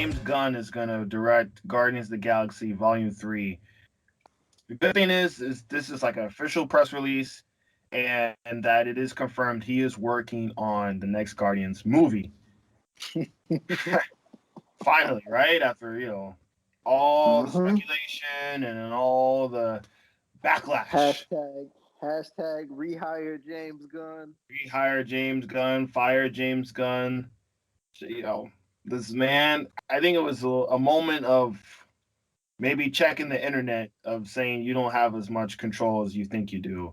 James Gunn is going to direct Guardians of the Galaxy Volume 3. The good thing is this is like an official press release, and that it is confirmed he is working on the next Guardians movie. Finally, right? After, all the Mm-hmm. speculation and all the backlash. Hashtag rehire James Gunn. Rehire James Gunn, fire James Gunn. So, this man, I think it was a moment of maybe checking the internet of saying you don't have as much control as you think you do.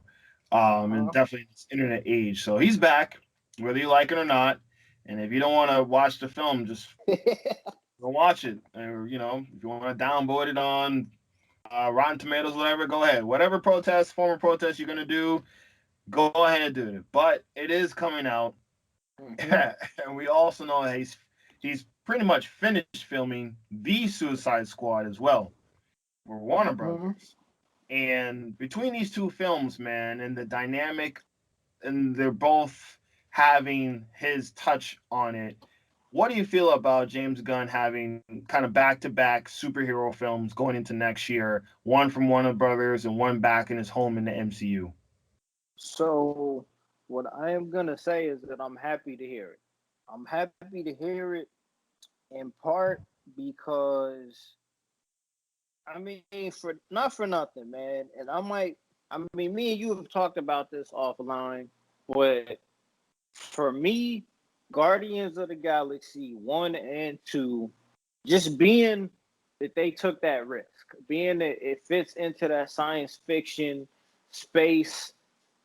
And Uh-huh. definitely in this internet age. So he's back, whether you like it or not. And if you don't want to watch the film, just go watch it. Or, if you want to downvote it on Rotten Tomatoes, whatever, go ahead. Whatever former protest you're going to do, go ahead and do it. But it is coming out. Mm-hmm. And we also know that he's pretty much finished filming the Suicide Squad as well. For Warner Mm-hmm. Brothers. And between these two films, man, and the dynamic, and they're both having his touch on it. What do you feel about James Gunn having kind of back-to-back superhero films going into next year? One from Warner Brothers and one back in his home in the MCU. So what I am gonna say is that I'm happy to hear it. I'm happy to hear it in part because for not for nothing, man. And me and you have talked about this offline, but for me, Guardians of the Galaxy 1 and 2, just being that they took that risk, being that it fits into that science fiction space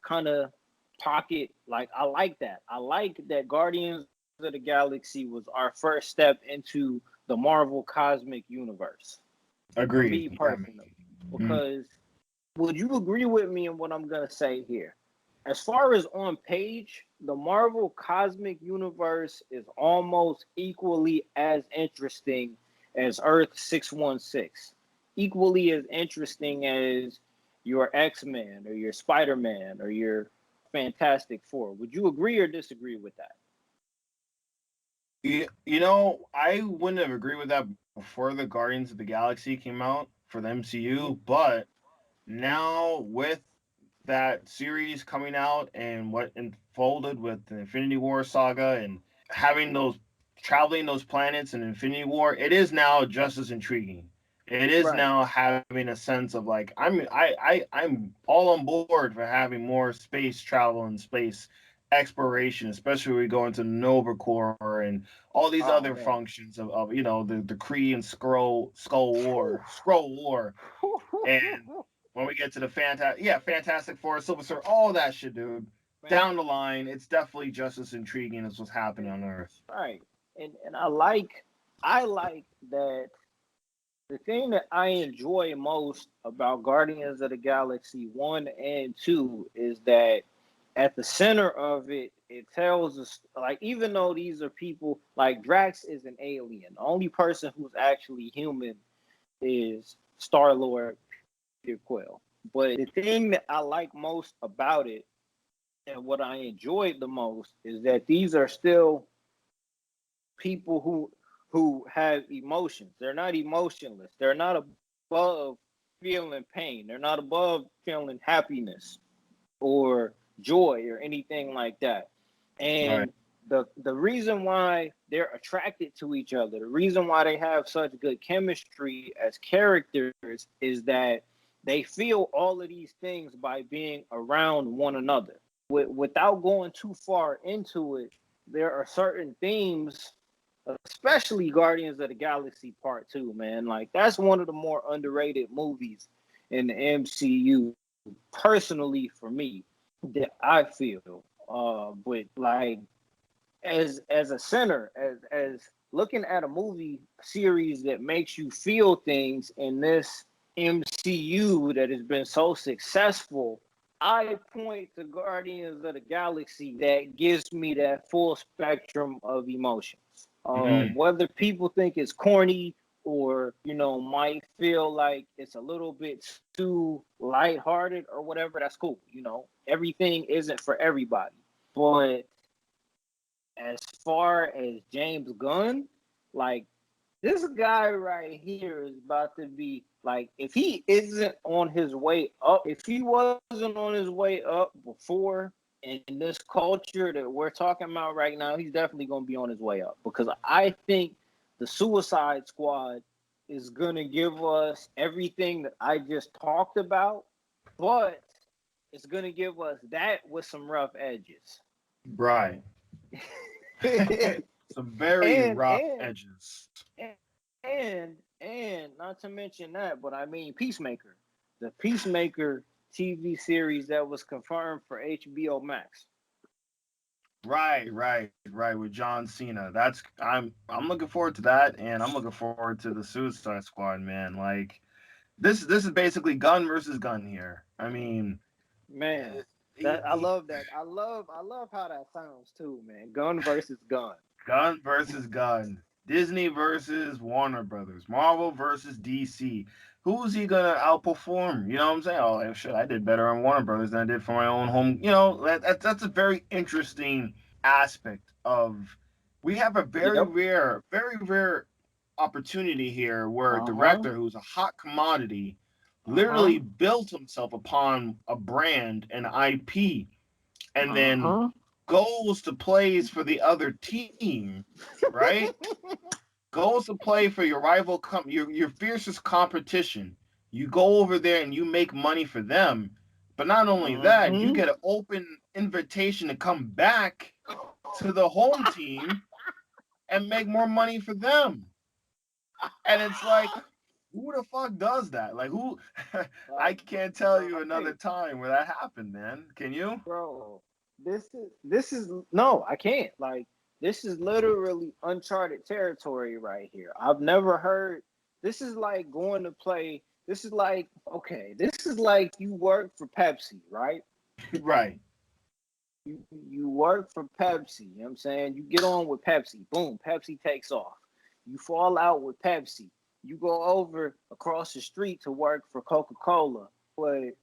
kind of pocket. Like, I like that. I like that Guardians of the Galaxy was our first step into the Marvel Cosmic Universe. For me Agreed. Yeah. personally, Mm, because would you agree with me in what I'm gonna say here? As far as on page, the Marvel Cosmic Universe is almost equally as interesting as Earth 616, equally as interesting as your X-Men or your Spider-Man or your Fantastic Four. Would you agree or disagree with that? I wouldn't have agreed with that before the Guardians of the Galaxy came out for the Mm-hmm. MCU, but now with that series coming out and what unfolded with the Infinity War saga and having those traveling those planets in Infinity War, it is now just as intriguing. It is Right. now having a sense of like I'm all on board for having more space travel and space exploration, especially when we go into Nova Corps and all these Oh other man. functions of the Kree and Scroll War, and when we get to the Fantastic Four, Silver Surfer, all that shit, dude. Man. Down the line, it's definitely just as intriguing as what's happening on Earth. Right. And I like that. The thing that I enjoy most about Guardians of the Galaxy 1 and 2 is that at the center of it, it tells us, like, even though these are people, like Drax is an alien, the only person who's actually human is Star Lord Peter Quill. But the thing that I like most about it and what I enjoyed the most is that these are still people who have emotions. They're not emotionless. They're not above feeling pain. They're not above feeling happiness or joy or anything like that. All right. And the reason why they're attracted to each other, the reason why they have such good chemistry as characters is that they feel all of these things by being around one another. Without going too far into it, there are certain themes, especially Guardians of the Galaxy Part 2, man. Like, that's one of the more underrated movies in the MCU, personally for me, that I feel. But like, as a center, as looking at a movie series that makes you feel things in this MCU that has been so successful, I point to Guardians of the Galaxy that gives me that full spectrum of emotions. Mm, Whether people think it's corny or might feel like it's a little bit too lighthearted or whatever, that's cool. Everything isn't for everybody, but as far as James Gunn, like, This guy right here is about to be like, if he isn't on his way up, if he wasn't on his way up before in this culture that we're talking about right now, he's definitely going to be on his way up, because I think the Suicide Squad is going to give us everything that I just talked about, but it's going to give us that with some rough edges. Right. and Some very rough edges. and not to mention that, but I mean Peacemaker, the Peacemaker TV series that was confirmed for HBO Max. Right, with John Cena. I'm looking forward to that, and I'm looking forward to the Suicide Squad, man. Like this is basically Gunn versus Gunn here. I mean, Man, that I love that. I love how that sounds too, man. Gun versus gun. Gunn versus Gunn. Disney versus Warner Brothers. Marvel versus DC. Who's he gonna outperform? You know what I'm saying? Oh shit, I did better on Warner Brothers than I did for my own home. You know, that's a very interesting aspect of. We have a Yep. very rare opportunity here where a Uh-huh. director who's a hot commodity Uh-huh. literally built himself upon a brand and IP, and then Uh-huh. goes to plays for the other team, right? Goes to play for your rival, your fiercest competition. You go over there and you make money for them. But not only that, you Mm-hmm. get an open invitation to come back to the home team and make more money for them. And it's like, who the fuck does that? Like, who? I can't tell you another Right. time where that happened, man. Can you? Bro, this is no, I can't. Like, this is literally uncharted territory right here. I've never heard. This is like going to play. This is like, okay, this is like you work for Pepsi, right? Right. You work for Pepsi, you know what I'm saying? You get on with Pepsi, boom, Pepsi takes off. You fall out with Pepsi. You go over across the street to work for Coca-Cola. But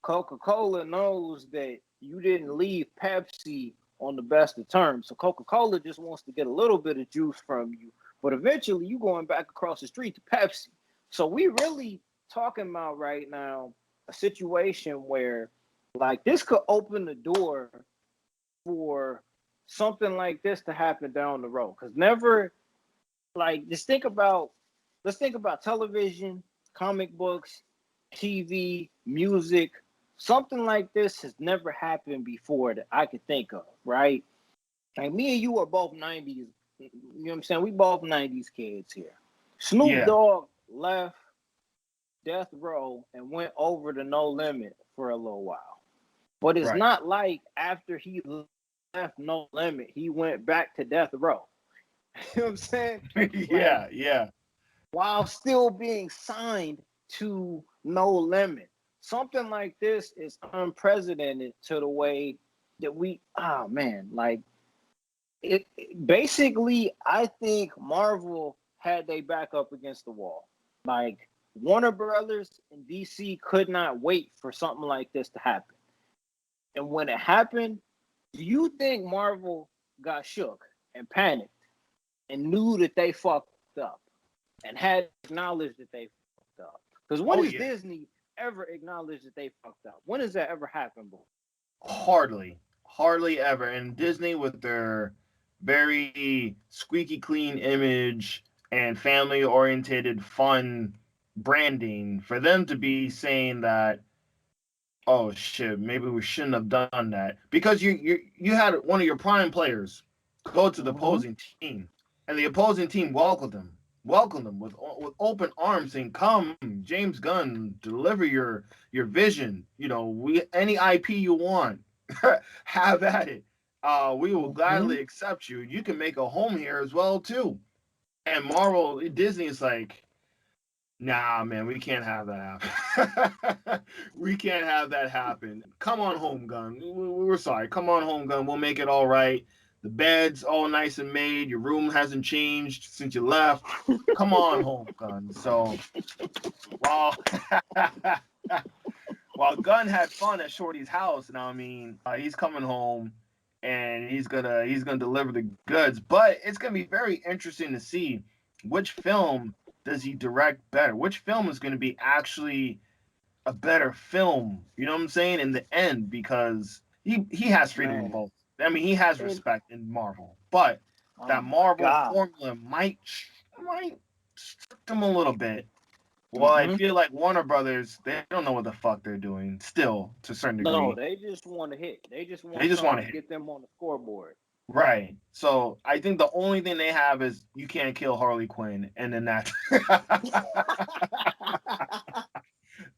Coca-Cola knows that you didn't leave Pepsi on the best of terms. So Coca-Cola just wants to get a little bit of juice from you. But eventually you going back across the street to Pepsi. So we really talking about right now a situation where, like, this could open the door for something like this to happen down the road. Because never, like, let's think about television, comic books, TV, music. Something like this has never happened before that I could think of, right? Like, me and you are both 90s. You know what I'm saying? We both 90s kids here. Snoop Yeah. Dogg left Death Row and went over to No Limit for a little while. But it's Right. not like after he left No Limit, he went back to Death Row. You know what I'm saying? Like, Yeah. while still being signed to No Limit. Something like this is unprecedented to the way that oh man, like it basically, I think Marvel had they back up against the wall. Like, Warner Brothers and DC could not wait for something like this to happen. And when it happened, do you think Marvel got shook and panicked and knew that they fucked up and had acknowledged that they fucked up? Because when Oh has yeah. Disney ever acknowledged that they fucked up? When has that ever happened before? Hardly ever. And Disney, with their very squeaky clean image and family oriented, fun branding, for them to be saying that, oh shit, maybe we shouldn't have done that, because you had one of your prime players go to the Mm-hmm. opposing team, and the opposing team welcomed them with open arms, saying, "Come, James Gunn, deliver your vision. You know, we any IP you want, have at it. We will Mm-hmm. gladly accept you. You can make a home here as well too." And Marvel, Disney is like, nah, man, we can't have that happen. We can't have that happen. Come on home, Gun. We're sorry. Come on home, Gun. We'll make it all right. The bed's all nice and made. Your room hasn't changed since you left. Come on home, Gun. So while while Gunn had fun at Shorty's house, now I mean, he's coming home and he's gonna deliver the goods. But it's gonna be very interesting to see which film does he direct better? Which film is going to be actually a better film? You know what I'm saying? In the end, because he has freedom in Man, both. I mean, he has it, respect in Marvel, but oh that my Marvel God. formula might strict him a little bit. Well, I Hmm. feel like Warner Brothers, they don't know what the fuck they're doing still to a certain No, degree. they just want to hit. They just They want just something want to to hit. get them on the scoreboard. Right. So I think the only thing they have is you can't kill Harley Quinn, and then that's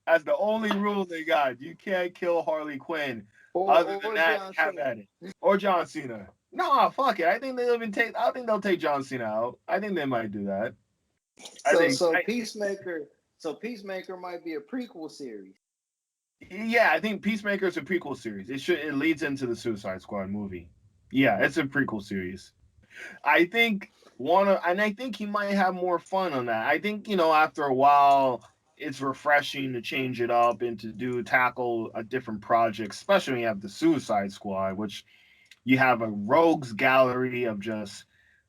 that's the only rule they got. You can't kill Harley Quinn. Other than or that, John have Cena. at it. Or John Cena. No, fuck it. I think they'll even take. I think they'll take John Cena out. I think they might do that. I So think. so Peacemaker so Peacemaker might be a prequel series. Yeah, I think Peacemaker is a prequel series. It leads into the Suicide Squad movie. Yeah, it's a prequel series. I think and I think he might have more fun on that. I think after a while, it's refreshing to change it up and to tackle a different project, especially when you have the Suicide Squad, which you have a rogues gallery of just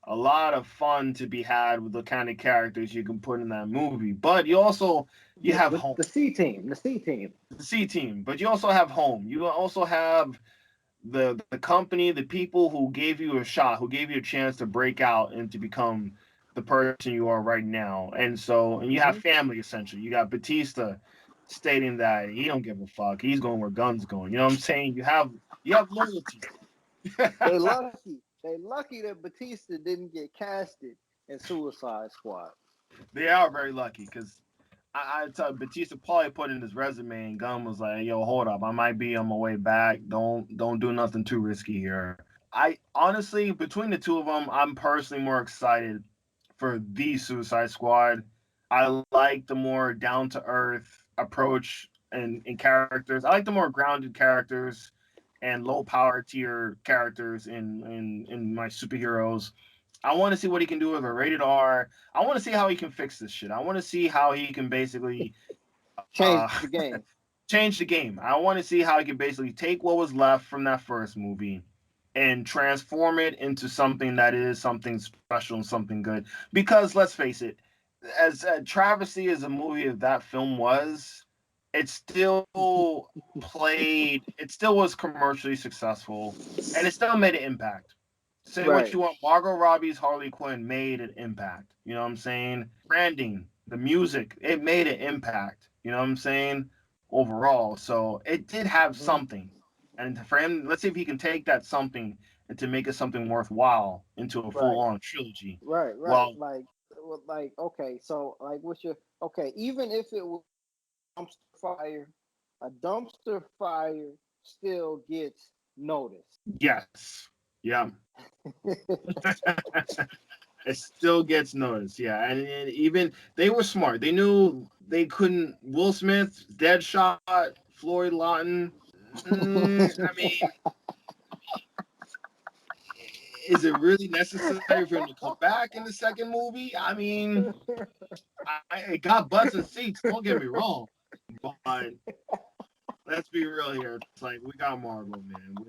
a lot of fun to be had with the kind of characters you can put in that movie. But you have home, The C team. The C team. the C team, but you also have home. You also have the company, the people who gave you a shot, who gave you a chance to break out and to become the person you are right now. And you have Hmm. family essentially. You got Batista stating that he don't give a fuck. He's going where Gunn's going. You know what I'm saying? You have loyalty. They lucky. They lucky that Batista didn't get casted in Suicide Squad. They are very lucky because I tell Batista probably put in his resume and Gunn was like, "Yo, hold up, I might be on my way back. Don't do nothing too risky here." I honestly, between the two of them, I'm personally more excited for the Suicide Squad. I like the more down to earth approach and characters. I like the more grounded characters and low power tier characters in my superheroes. I want to see what he can do with a rated R. I want to see how he can fix this shit. I want to see how he can basically uh, Changed the game. change the game. I want to see how he can basically take what was left from that first movie and transform it into something that is something special and something good. Because let's face it, as a travesty as a movie of that film was, it still played. It still was commercially successful, and it still made an impact. Say what Right. you want, Margot Robbie's Harley Quinn made an impact. You know what I'm saying? Branding, the music, it made an impact. You know what I'm saying? Overall, so it did have Hmm. something. And for him, let's see if he can take that something and to make it something worthwhile into a Right. full-on trilogy. Right. Right. Well, Like okay. So like, what's your okay? Even if it was dumpster fire, a dumpster fire still gets noticed. yes, yeah, it still gets noticed. Yeah, and even they were smart. They knew they couldn't. Will Smith, Deadshot, Floyd Lawton. I mean, is it really necessary for him to come back in the second movie? I mean, it got butts and seats. Don't get me wrong, but let's be real here. It's like we got Marvel, man. We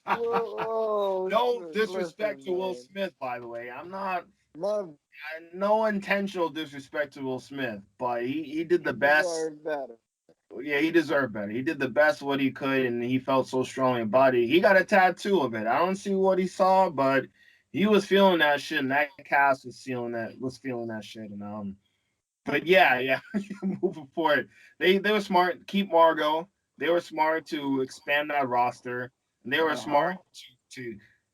Oh, no disrespect listen, to Will man. Smith, by the way. I'm not Love, no intentional disrespect to Will Smith, but he did the he best. deserved better. Yeah, he deserved better. He did the best what he could, and he felt so strongly about it. He got a tattoo of it. I don't see what he saw, but he was feeling that shit, and that cast was feeling that shit, and But yeah, moving forward, they were smart. Keep Margot. They were smart to expand that roster, and they were Uh huh. smart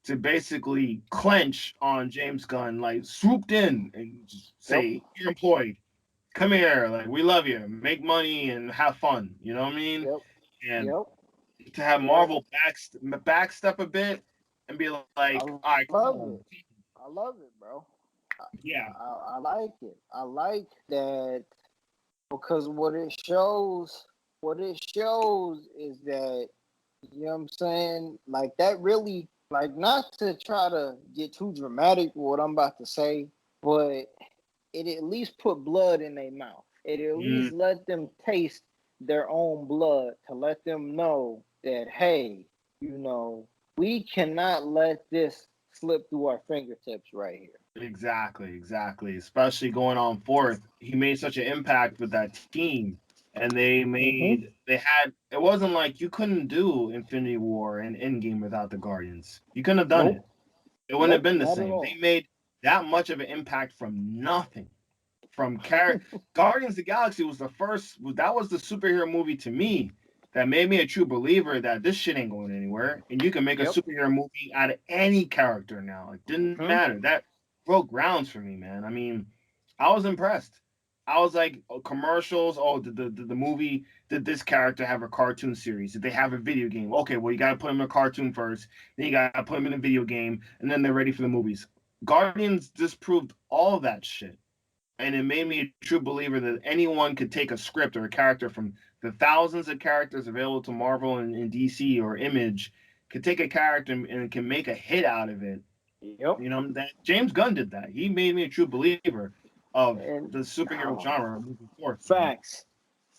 to basically clench on James Gunn, like swooped in and just Yep. say, "You're employed. Come here. Like we love you. Make money and have fun." You know what I mean? Yep. And Yep. to have Yeah. Marvel backstep a bit and be I like, "All right, come love on, it. I love it, bro. yeah, I like it. I like that because what it shows is that, you know what I'm saying? Like that really, like, not to try to get too dramatic with what I'm about to say, but it at least put blood in their mouth. It at mm, least let them taste their own blood to let them know that, hey, we cannot let this slip through our fingertips right here. Exactly. Especially going on fourth, he made such an impact with that team, and Mm-hmm. they had. It wasn't like you couldn't do Infinity War and Endgame without the Guardians. You couldn't have done it. Nope. It wouldn't have Nope. been the Not at same. They all. made that much of an impact from nothing. From Guardians of the Galaxy was the first. That was the superhero movie to me that made me a true believer that this shit ain't going anywhere, and you can make a Yep. superhero movie out of any character now. It didn't Mm-hmm. matter. That broke grounds for me, man. I mean, I was impressed. I was like, oh, commercials. Oh, the movie, did this character have a cartoon series? Did they have a video game? Okay, well, you got to put them in a cartoon first. Then you got to put them in a video game, and then they're ready for the movies. Guardians disproved all of that shit, and it made me a true believer that anyone could take a script or a character from the thousands of characters available to Marvel and DC or Image, could take a character and can make a hit out of it. Yep. You know that James Gunn did that. He made me a true believer of And the superhero oh, genre moving forward, man.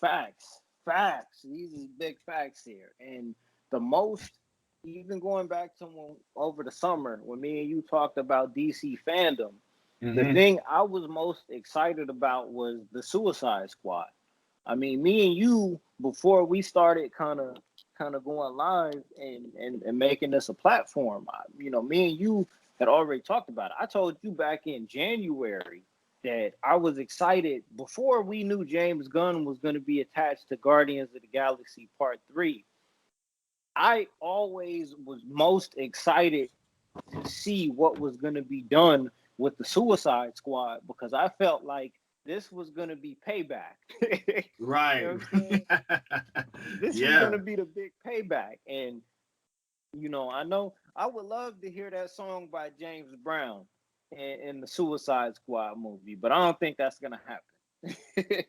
facts, facts. These is big facts here. And the most, even going back to when, over the summer when me and you talked about DC fandom, the Mm-hmm. thing I was most excited about was the Suicide Squad. I mean, me and you before we started kind of going live and making this a platform. Me and you had already talked about it. I told you back in January that I was excited before we knew James Gunn was going to be attached to Guardians of the Galaxy Part 3. I always was most excited to see what was going to be done with the Suicide Squad because I felt like this was going to be payback. You Right. know what I'm saying? This was going Yeah. to be the big payback. And, I know I would love to hear that song by James Brown in the Suicide Squad movie, but I don't think that's going to happen.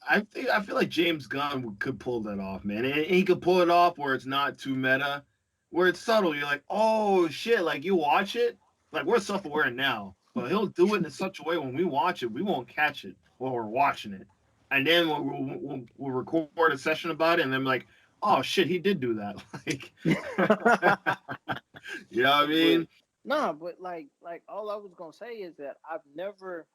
I feel like James Gunn could pull that off, man. And he could pull it off where it's not too meta, where it's subtle. You're like, oh shit! Like you watch it, like we're self-aware now, but he'll do it in such a way when we watch it, we won't catch it while we're watching it, and then we'll record a session about it, and then like, oh shit, he did do that. Like, you know what I but mean? nah, but like all I was gonna say is that I've never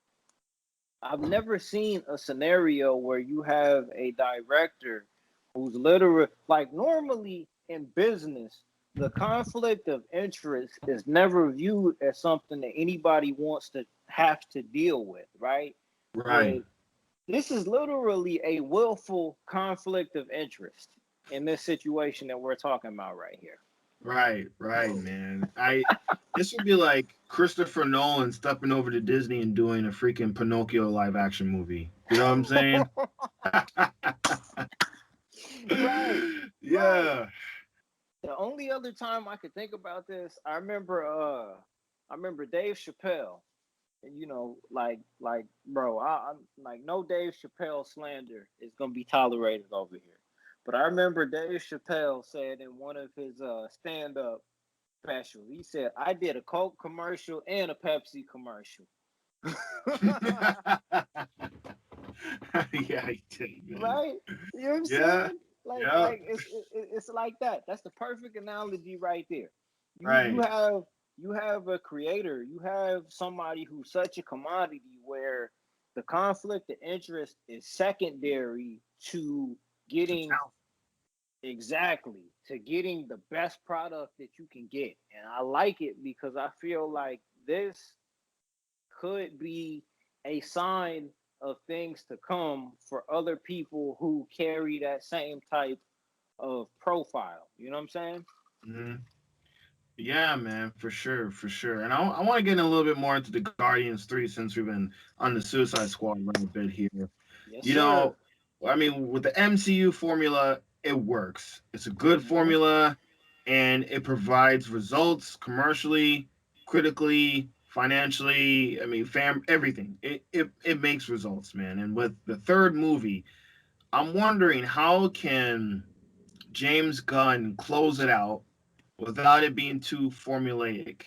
seen a scenario where you have a director who's literally like normally in business, the conflict of interest is never viewed as something that anybody wants to have to deal with, right? Right. But this is literally a willful conflict of interest in this situation that we're talking about right here. Right, man. This would be like Christopher Nolan stepping over to Disney and doing a freaking Pinocchio live action movie. You know what I'm saying? Right, right. Yeah. The only other time I could think about this, I remember Dave Chappelle. And like bro, I'm like no Dave Chappelle slander is gonna be tolerated over here. But I remember Dave Chappelle said in one of his stand up specials, he said, I did a Coke commercial and a Pepsi commercial. Yeah, he did, man. Right? You know what I'm Yeah. saying? Like Yeah. like it's like that. That's the perfect analogy right there. You you Right. have you have a creator, you have somebody who's such a commodity where the conflict of interest is secondary to To getting tell. exactly to getting the best product that you can get. And I like it because I feel like this could be a sign of things to come for other people who carry that same type of profile. You know what I'm saying? Hmm. Yeah, man, for sure. And I want to get in a little bit more into the Guardians 3 since we've been on the Suicide Squad a little bit here. Yes, You sir. know, I mean, with the MCU formula, it works. It's a good Mm-hmm. formula, and it provides results commercially, critically, financially. I mean, everything. It makes results, man. And with the third movie, I'm wondering how can James Gunn close it out without it being too formulaic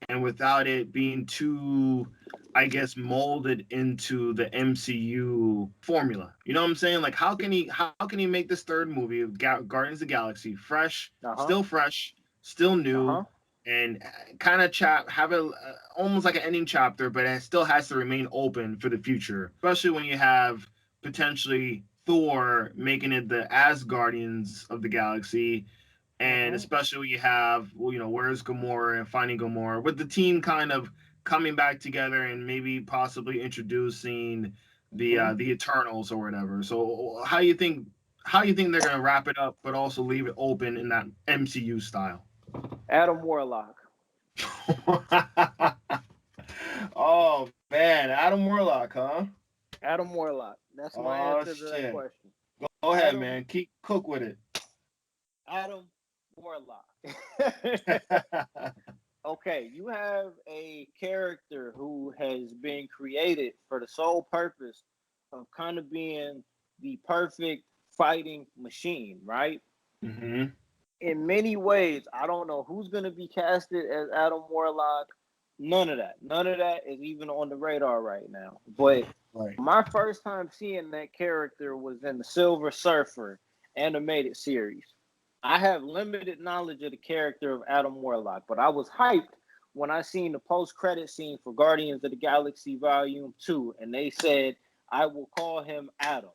and without it being too, I guess, molded into the MCU formula. You know what I'm saying? Like, how can he make this third movie of Guardians of the Galaxy fresh, Uh huh. still fresh, still Uh new, huh. and kind of have a almost like an ending chapter, but it still has to remain open for the future, especially when you have potentially Thor making it the Asgardians of the galaxy, and Mm-hmm. especially when you have, well, where's Gamora and finding Gamora with the team kind of coming back together and maybe possibly introducing Mm-hmm. the Eternals or whatever. So how you think they're gonna wrap it up, but also leave it open in that MCU style? Adam Warlock. Oh man, Adam Warlock, huh? Adam Warlock. That's my Oh answer to that shit. question. Go ahead, Adam man. Keep cook with it. Adam Warlock. Okay, you have a character who has been created for the sole purpose of kind of being the perfect fighting machine, right? hmm In many ways, I don't know who's going to be casted as Adam Warlock. None of that. None of that is even on the radar right now. But Right. my first time seeing that character was in the Silver Surfer animated series. I have limited knowledge of the character of Adam Warlock, but I was hyped when I seen the post-credit scene for Guardians of the Galaxy Volume 2, and they said, I will call him Adam.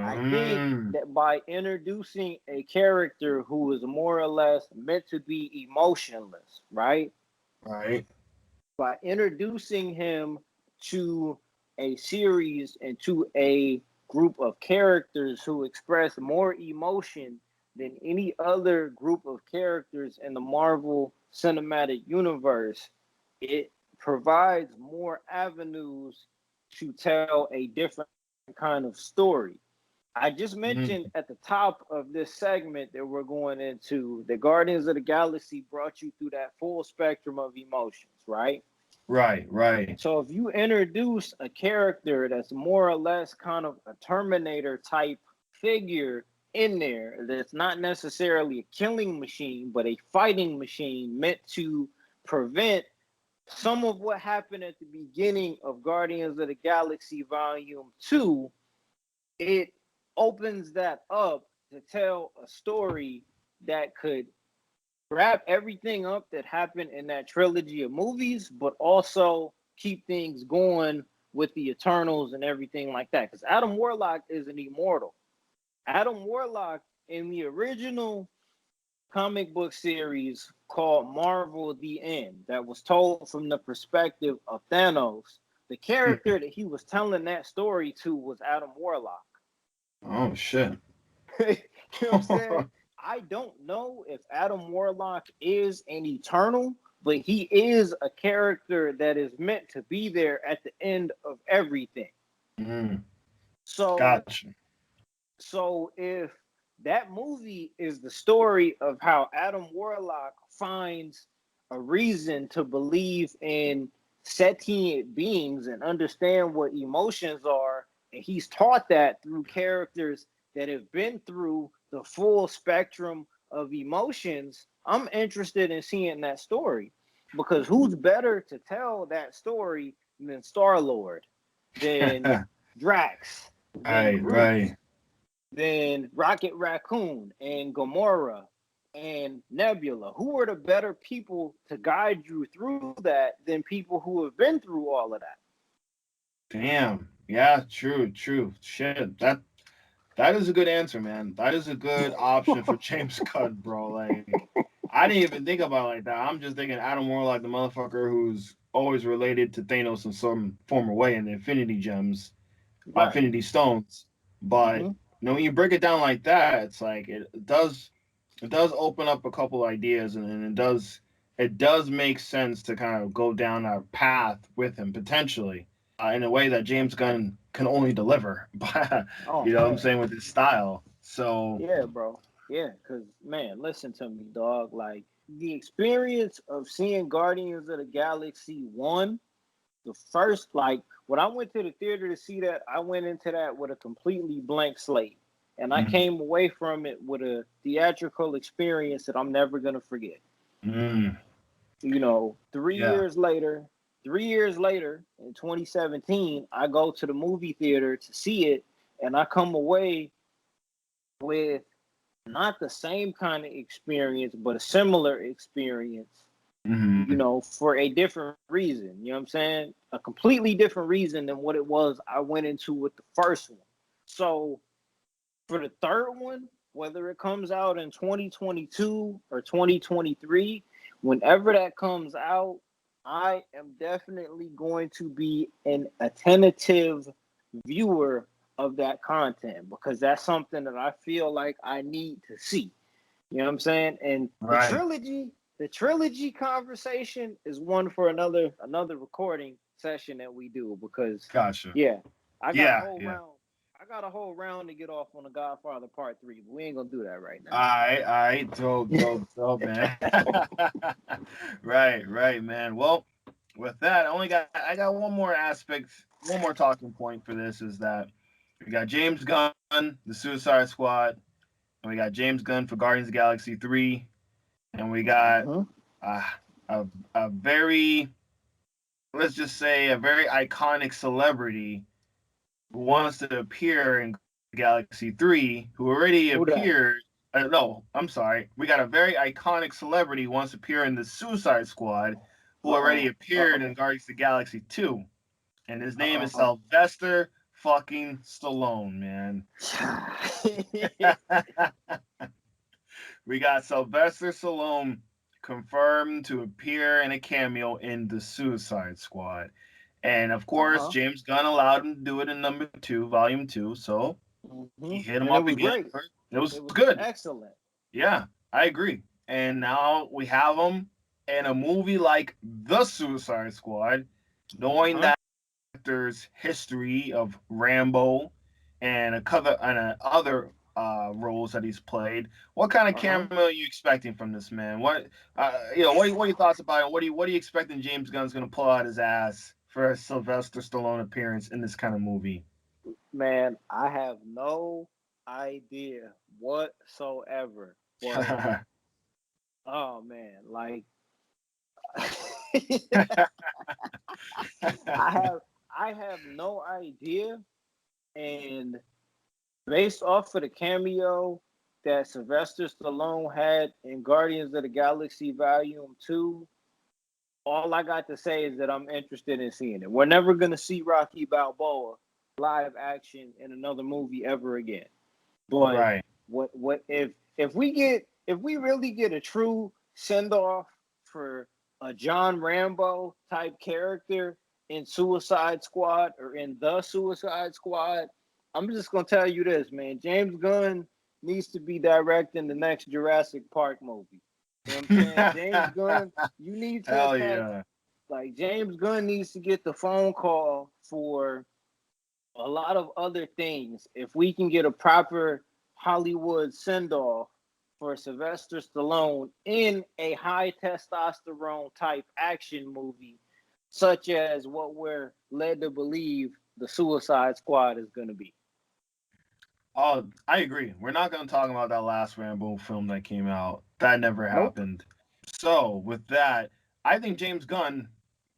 I think Mm, that by introducing a character who is more or less meant to be emotionless, right? right. By introducing him to a series and to a group of characters who express more emotion than any other group of characters in the Marvel Cinematic Universe, it provides more avenues to tell a different kind of story. I just Mm, mentioned at the top of this segment that we're going into the Guardians of the Galaxy brought you through that full spectrum of emotions, right? right. Right. So if you introduce a character that's more or less kind of a Terminator type figure in there that's not necessarily a killing machine, but a fighting machine meant to prevent some of what happened at the beginning of Guardians of the Galaxy Volume 2, it opens that up to tell a story that could wrap everything up that happened in that trilogy of movies, but also keep things going with the Eternals and everything like that. Because Adam Warlock is an immortal. Adam Warlock in the original comic book series called Marvel The End, that was told from the perspective of Thanos, the character that he was telling that story to was Adam Warlock. Oh shit. You know what I'm saying? I don't know if Adam Warlock is an Eternal, but he is a character that is meant to be there at the end of everything. mm, So, gotcha. so if that movie is the story of how Adam Warlock finds a reason to believe in sentient beings and understand what emotions are, and he's taught that through characters that have been through the full spectrum of emotions, I'm interested in seeing that story. Because who's better to tell that story than Star Lord, than Drax, than Right. Groot, Right. than Rocket Raccoon and Gamora and Nebula? Who are the better people to guide you through that than people who have been through all of that? Damn. Yeah. True. True. Shit. That is a good answer, man. That is a good option for James Gunn, bro. Like, I didn't even think about it like that. I'm just thinking Adam Warlock, the motherfucker who's always related to Thanos in some form or way in the Infinity Gems, Right. Infinity Stones. But Mm-hmm. when you break it down like that, it's like it does open up a couple ideas, and it does make sense to kind of go down a path with him potentially in a way that James Gunn can only deliver. But Oh you know what I'm man. saying, with his style. So Yeah, bro. Yeah, because man, listen to me, dog. Like the experience of seeing Guardians of the Galaxy 1, the first, like when I went to the theater to see that, I went into that with a completely blank slate. And I mm, came away from it with a theatrical experience that I'm never gonna forget. mm, You know, yeah, 3 years later in 2017, I go to the movie theater to see it, and I come away with not the same kind of experience, but a similar experience you know, for a different reason. You know what I'm saying? A completely different reason than what it was I went into with the first one. So for the third one, whether it comes out in 2022 or 2023, whenever that comes out, I am definitely going to be an attentive viewer of that content because that's something that I feel like I need to see. You know what I'm saying? And Right. the trilogy conversation is one for another recording session that we do because Gotcha. yeah, I got a Yeah, whole yeah. round. I got a whole round to get off on the Godfather Part 3, but we ain't gonna do that right I dope, man. Right, man. Well, with that, I got one more aspect, one more talking point for this is that we got James Gunn, the Suicide Squad, and we got James Gunn for Guardians of the Galaxy 3, and we got now. uh, a very, let's just say, a very iconic celebrity who wants to appear in Galaxy 3, who already Who that? appeared. No, I'm sorry. We got a very iconic celebrity who wants to appear in the Suicide Squad, who already Uh-oh. appeared in Guardians of the Galaxy 2. And his name is Uh-oh. Sylvester fucking Stallone, man. We got Sylvester Stallone confirmed to appear in a cameo in the Suicide Squad. And of course, Uh-huh. James Gunn allowed him to do it in number 2, volume 2. So he hit him And it up was again. great. It was It was good. excellent. Yeah, I agree. And now we have him in a movie like The Suicide Squad, knowing Uh-huh. that actor's history of Rambo and other roles that he's played. What kind of Uh-huh. cameo are you expecting from this man? What are your thoughts about it? What are you expecting James Gunn's going to pull out his ass for a Sylvester Stallone appearance in this kind of movie? Man, I have no idea whatsoever. But oh man, like I have I have no idea. And based off of the cameo that Sylvester Stallone had in Guardians of the Galaxy Volume 2, all I got to say is that I'm interested in seeing it. We're never gonna see Rocky Balboa live action in another movie ever again. But Right. what if we really get a true send off for a John Rambo type character in Suicide Squad or in the Suicide Squad, I'm just gonna tell you this, man. James Gunn needs to be directing the next Jurassic Park movie. You know what I'm saying? James Gunn, you need to Hell have yeah. like James Gunn needs to get the phone call for a lot of other things. If we can get a proper Hollywood send off for Sylvester Stallone in a high testosterone type action movie, such as what we're led to believe the Suicide Squad is going to be. Oh, I agree. We're not going to talk about that last Rambo film that came out. That never Nope. happened. So, with that, I think James Gunn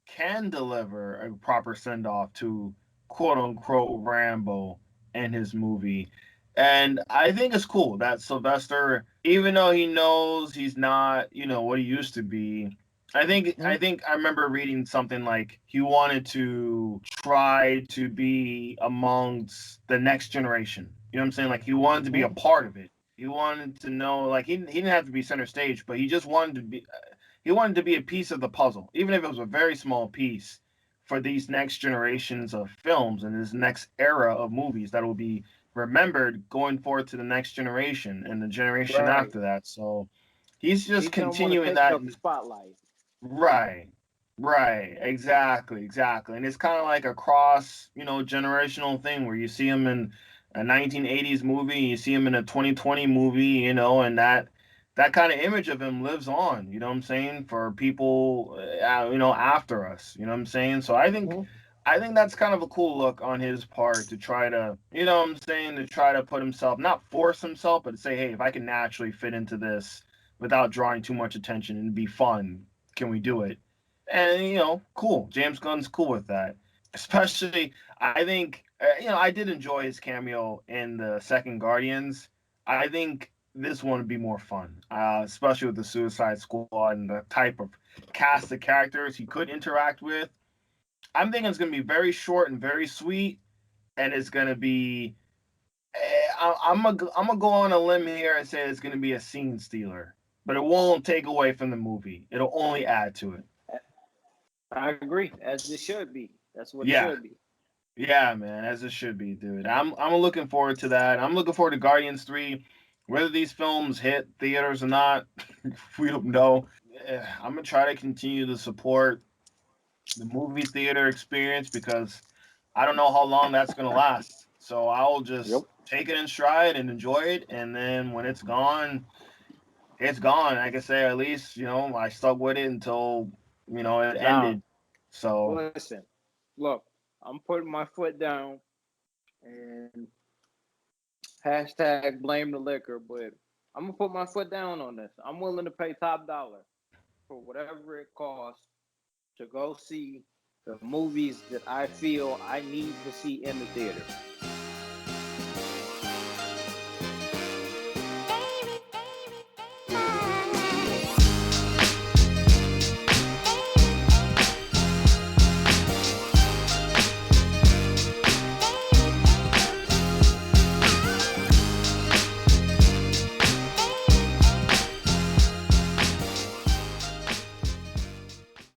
can deliver a proper send off to quote unquote Rambo in his movie. And I think it's cool that Sylvester, even though he knows he's not, what he used to be, Mm-hmm. I remember reading something like he wanted to try to be amongst the next generation. You know what I'm saying? Like he wanted to be a Mm-hmm. part of it. He wanted to know, like he didn't have to be center stage, but he just wanted to be. He wanted to be a piece of the puzzle, even if it was a very small piece, for these next generations of films and this next era of movies that will be remembered going forward to the next generation and the generation Right. after that. So he's He just don't want to continuing take that. up the spotlight. Right. Right. Exactly. And it's kind of like a cross, generational thing where you see him in a 1980s movie, you see him in a 2020 movie, and that kind of image of him lives on, you know what I'm saying, for people after us, you know what I'm saying? So Mm-hmm. I think that's kind of a cool look on his part to try to, what I'm saying, to try to put himself, not force himself, but to say, hey, if I can naturally fit into this without drawing too much attention and be fun, can we do it? And cool. James Gunn's cool with that. Especially, I think I did enjoy his cameo in the second Guardians. I think this one would be more fun, especially with the Suicide Squad and the type of cast of characters he could interact with. I'm thinking it's going to be very short and very sweet, and it's going to be. I'm gonna go on a limb here and say it's going to be a scene stealer, but it won't take away from the movie. It'll only add to it. I agree, as it should be. That's what it Yeah, should be. yeah, man, as it should be, dude. I'm looking forward to that. I'm looking forward to Guardians 3. Whether these films hit theaters or not, we don't know. I'm gonna try to continue to support the movie theater experience because I don't know how long that's gonna last. So I'll Yep. just take it in stride and enjoy it, and then when it's gone, it's gone. I can say at least I stuck with it until it Now, ended. So listen, look, I'm putting my foot down and hashtag blame the liquor, but I'm gonna put my foot down on this. I'm willing to pay top dollar for whatever it costs to go see the movies that I feel I need to see in the theater.